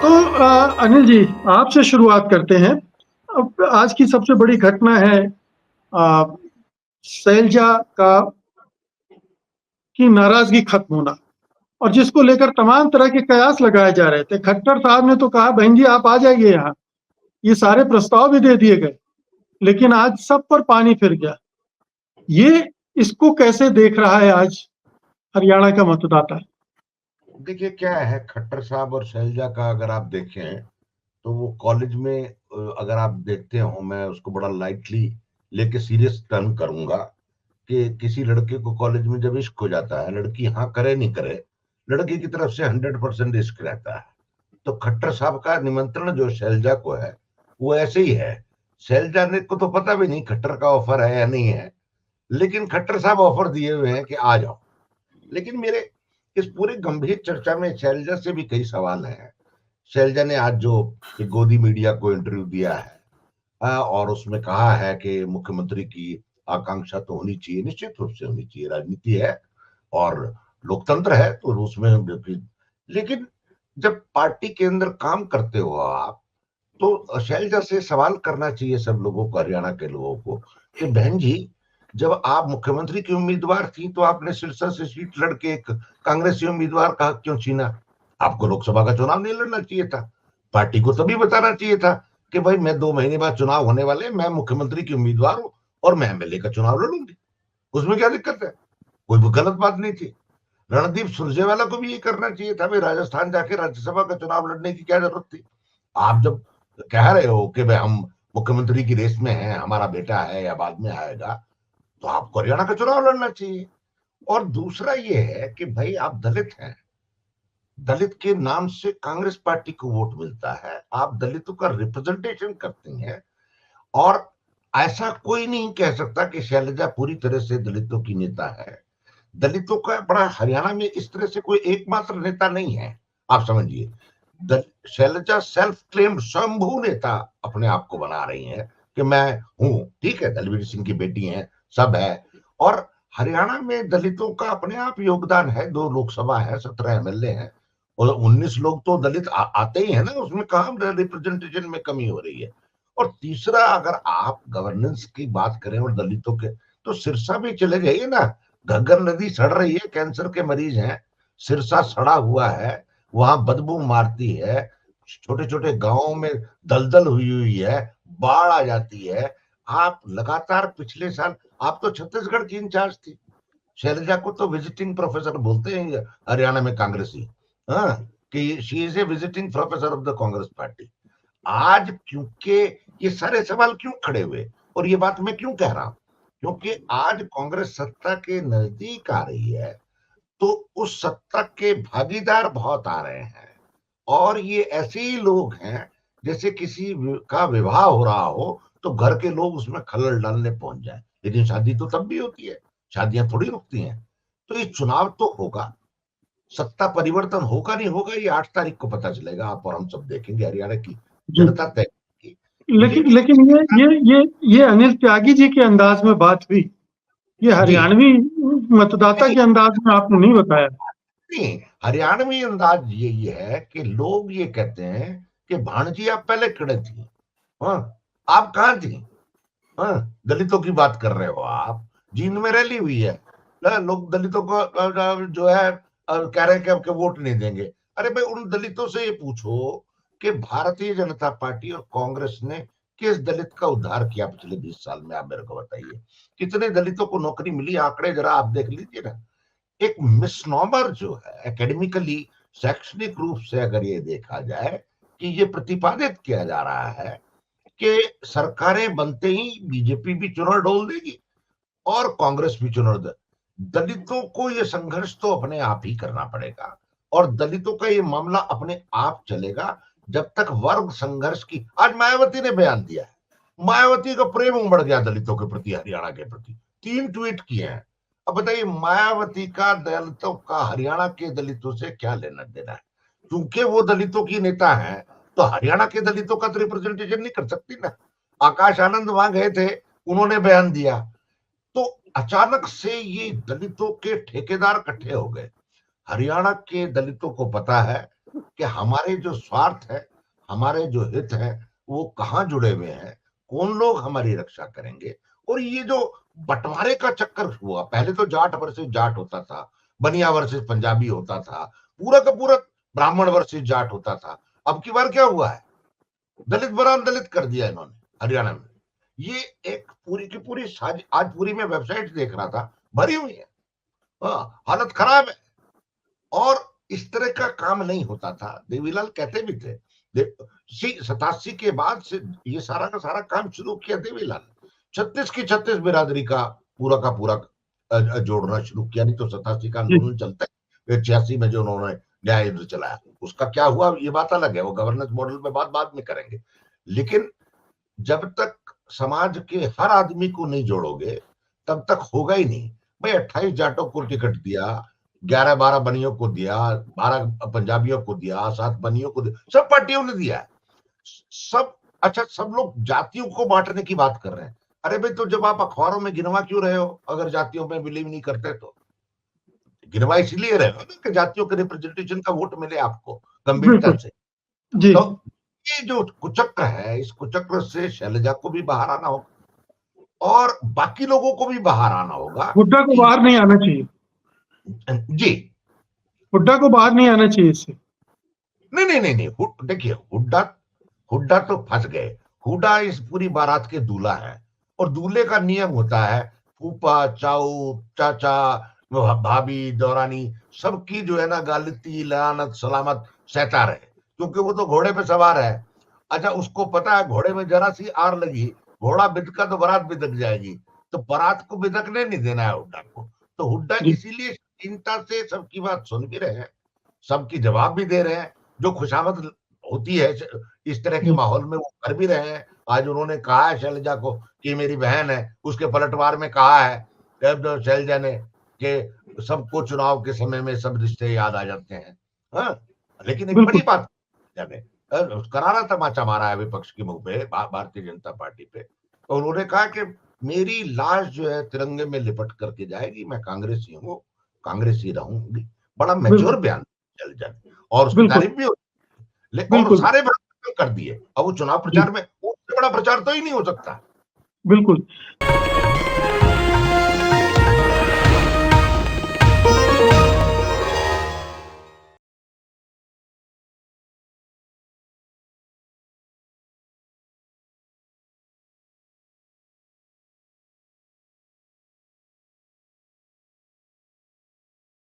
तो अनिल जी, आपसे शुरुआत करते हैं। अब आज की सबसे बड़ी घटना है अ, शैलजा का की नाराजगी खत्म होना, और जिसको लेकर तमाम तरह के कयास लगाए जा रहे थे। खट्टर साहब ने तो कहा, बहन जी आप आ जाइए यहाँ, ये सारे प्रस्ताव भी दे दिए गए, लेकिन आज सब पर पानी फिर गया। ये इसको कैसे देख रहा है आज हरियाणा का मतदाता? देखिए क्या है, खट्टर साहब और शैलजा का अगर आप देखें तो वो कॉलेज में अगर आप देखते हो, मैं उसको बड़ा लाइटली लेके सीरियस टर्न करूंगा कि किसी लड़के को कॉलेज में जब इश्क हो जाता है, लड़की हाँ करे नहीं करे, लड़की की तरफ से 100% इश्क रहता है। तो खट्टर साहब का निमंत्रण जो शैलजा को है वो ऐसे ही है। शैलजा ने को तो पता भी नहीं खट्टर का ऑफर है या नहीं है, लेकिन खट्टर साहब ऑफर दिए हुए हैं कि आ जाओ। लेकिन मेरे इस पूरी गंभीर चर्चा में शैलजा से भी कई सवाल हैं। शैलजा ने आज जो एक गोदी मीडिया को इंटरव्यू दिया है और उसमें कहा है कि मुख्यमंत्री की आकांक्षा तो होनी चाहिए, निश्चित रूप से होनी चाहिए, राजनीति है और लोकतंत्र है तो उसमें। लेकिन जब पार्टी के अंदर काम करते हो आप, तो शैलजा से सवाल करना चाहिए सब लोगों को, हरियाणा के लोगों को, कि बहन जी जब आप मुख्यमंत्री की उम्मीदवार थी तो आपने सिरसा से सीट लड़के एक कांग्रेसी उम्मीदवार का क्यों छीना? आपको लोकसभा का चुनाव नहीं लड़ना चाहिए था? पार्टी को तभी बताना चाहिए था कि भाई मैं 2 महीने बाद चुनाव होने वाले, मैं मुख्यमंत्री की उम्मीदवार हूं और मैं एमएलए का चुनाव लड़ूंगी। उसमें क्या दिक्कत है? कोई गलत बात नहीं थी। रणदीप सुरजेवाला को भी ये करना चाहिए था, भाई राजस्थान जाके राज्यसभा का चुनाव लड़ने की क्या जरूरत थी? आप जब कह रहे हो कि भाई हम मुख्यमंत्री की रेस में हैं, हमारा बेटा है या बाद में आएगा, तो आपको हरियाणा का चुनाव लड़ना चाहिए। और दूसरा ये है कि भाई आप दलित हैं, दलित के नाम से कांग्रेस पार्टी को वोट मिलता है, आप दलितों का रिप्रेजेंटेशन करती हैं, और ऐसा कोई नहीं कह सकता कि शैलजा पूरी तरह से दलितों की नेता है। दलितों का बड़ा हरियाणा में इस तरह से कोई एकमात्र नेता नहीं है, आप समझिए। शैलजा सेल्फ क्लेम्ड स्वयंभू नेता अपने आप को बना रही हैं कि मैं हूं, ठीक है, दलवीर सिंह की बेटी हैं, सब है। और हरियाणा में दलितों का अपने आप योगदान है, 2 लोकसभा है, 17 एमएलए हैं और 19 लोग तो दलित आते ही है ना, उसमें कहाँ रिप्रेजेंटेशन में कमी हो रही है। और तीसरा, अगर आप गवर्नेंस की बात करें और दलितों के, तो सिरसा भी चले जाइए ना, घग्गर नदी सड़ रही है, कैंसर के मरीज हैं, सिरसा सड़ा हुआ है, वहां बदबू मारती है, छोटे छोटे गांवों में दलदल हुई हुई है, बाढ़ आ जाती है। आप लगातार पिछले साल, आप तो छत्तीसगढ़ की इंचार्ज थी, शैलजा को तो विजिटिंग प्रोफेसर बोलते हैं हरियाणा में कांग्रेसी, हाँ, कि she is a visiting professor of the Congress party. आज क्योंकि ये सारे सवाल क्यों खड़े हुए, और ये बात मैं क्यों कह रहा हूं, क्योंकि आज कांग्रेस सत्ता के नजदीक आ रही है, तो उस सत्ता के भागीदार बहुत आ रहे हैं, और ये ऐसे ही लोग हैं जैसे किसी का विवाह हो रहा हो तो घर के लोग उसमें खलल डालने पहुंच जाए। लेकिन शादी तो तब भी होती है, शादियां थोड़ी रुकती हैं। तो ये चुनाव तो होगा, सत्ता परिवर्तन होगा नहीं होगा ये 8 तारीख को पता चलेगा, आप और हम सब देखेंगे, हरियाणा की जी। जनता तय करेगी। लेकिन लेकिन लेकिन ये अनिल त्यागी जी के अंदाज में बात हुई, ये जी, हरियाणवी मतदाता नहीं के अंदाज में आपने नहीं बताया। नहीं, हरियाणवी अंदाज यही है कि लोग ये कहते हैं कि भाणजी आप पहले खड़े थी, हाँ, आप कहाँ थी? हाँ, दलितों की बात कर रहे हो आप, जींद में रैली हुई है, लोग दलितों को जो है कह रहे हैं कि आपके वोट नहीं देंगे। अरे भाई उन दलितों से ये पूछो कि भारतीय जनता पार्टी और कांग्रेस ने किस दलित का उद्धार किया पिछले 20 साल में, आप मेरे को बताइए। कितने दलितों को नौकरी मिली, आंकड़े जरा आप देख लीजिए ना। एक मिसनॉमर जो है एकेडमिकली, शैक्षणिक रूप से अगर ये देखा जाए कि ये प्रतिपादित किया जा रहा है कि सरकारें बनते ही बीजेपी भी चुनर डोल देगी और कांग्रेस भी चुनर दे, दलितों को ये संघर्ष तो अपने आप ही करना पड़ेगा, और दलितों का ये मामला अपने आप चलेगा जब तक वर्ग संघर्ष की। आज मायावती ने बयान दिया है, मायावती का प्रेम उमड़ गया दलितों के प्रति, हरियाणा के प्रति, 3 ट्वीट किए हैं। अब बताइए मायावती का दलितों का हरियाणा के दलितों से क्या लेना देना है? क्योंकि वो दलितों की नेता है तो हरियाणा के दलितों का तो रिप्रेजेंटेशन नहीं कर सकती ना। आकाश आनंद वहां गए थे, उन्होंने बयान दिया, तो अचानक से ये दलितों के ठेकेदार इकट्ठे हो गए। हरियाणा के दलितों को पता है कि हमारे जो स्वार्थ है, हमारे जो हित है, वो कहाँ जुड़े हुए हैं, कौन लोग हमारी रक्षा करेंगे। और ये जो बंटवारे का चक्कर हुआ, पहले तो जाट वर्सेस जाट होता था, बनिया वर्सेस पंजाबी होता था, पूरा का पूरा ब्राह्मण वर्सेस जाट होता था। अब की बार क्या हुआ है, दलित बरान दलित कर दिया इन्होंने हरियाणा में। ये एक पूरी की पूरी साजिश, आज पूरी में वेबसाइट देख रहा था, भरी हुई है। हाँ, हालत खराब है। और इस तरह का काम नहीं होता था। देवीलाल कहते भी थे, 87 के बाद से ये सारा का सारा काम शुरू किया देवीलाल। 36 की 36 बिरादरी का पूरा जोड़ना शुरू किया। नहीं तो 87 का आंदोलन चलता है, 86 में जो उन्होंने न्याय युद्ध चलाया, उसका क्या हुआ ये बात अलग है, वो गवर्नेंस मॉडल में बाद में करेंगे। लेकिन जब तक समाज के हर आदमी को नहीं जोड़ोगे तब तक होगा ही नहीं। भाई 28 जाटों को टिकट दिया, 11-12 बनियों को दिया, 12 पंजाबियों को दिया, 7 बनियों को दिया, सब पार्टियों ने दिया। सब अच्छा, सब लोग जातियों को बांटने की बात कर रहे हैं। अरे भाई, तो जब आप अखबारों में गिनवा क्यों रहे हो अगर जातियों में बिलीव नहीं करते तो? गिनवा इसलिए रहे हो कि जातियों के रिप्रेजेंटेशन का वोट मिले आपको गंभीरता से। जी। तो ये जो कुचक्र है, इस कुचक्र से शैलजा को भी बाहर आना होगा और बाकी लोगों को भी बाहर आना होगा। हुड्डा को बाहर नहीं आना चाहिए। जी, हुड्डा को बाहर नहीं आना चाहिए इससे। नहीं, देखिए, हुड्डा तो फंस गए। हुड्डा इस पूरी बारात के दूल्हा है और दूल्हे का नियम होता है फूफा, चाऊ, चाचा, भाभी, दौरानी, सबकी जो है ना गालिती, लानत, सलामत सहता रहे, क्योंकि वो तो घोड़े पे सवार है। अच्छा, उसको पता है घोड़े में जरा सी आर लगी, घोड़ा बिदका तो बारात बिदक जाएगी, तो बारात को बिदकने नहीं देना है हुड्डा को। तो हुड्डा इसीलिए चिंता से सबकी बात सुन भी रहे हैं, सबकी जवाब भी दे रहे हैं। जो खुशामद होती है इस तरह के माहौल में, वो कर भी रहे हैं। आज उन्होंने कहा है शैलजा को कि मेरी बहन है, उसके पलटवार में कहा है शैलजा ने कि सबको चुनाव के समय में सब रिश्ते याद आ जाते हैं। हाँ, लेकिन एक बड़ी बात करारा तमाचा मारा है विपक्ष के मुंह पे, भारतीय जनता पार्टी पे। तो उन्होंने कहा कि मेरी लाश जो है तिरंगे में लिपट करके जाएगी, मैं कांग्रेसी हूँ, कांग्रेसी रहूंगी। बड़ा मैच्योर बयान शैलजा ने, और उसकी तारीफ भी और सारे कर दिए। अब वो चुनाव प्रचार में उससे बड़ा प्रचार तो ही नहीं हो सकता। बिल्कुल।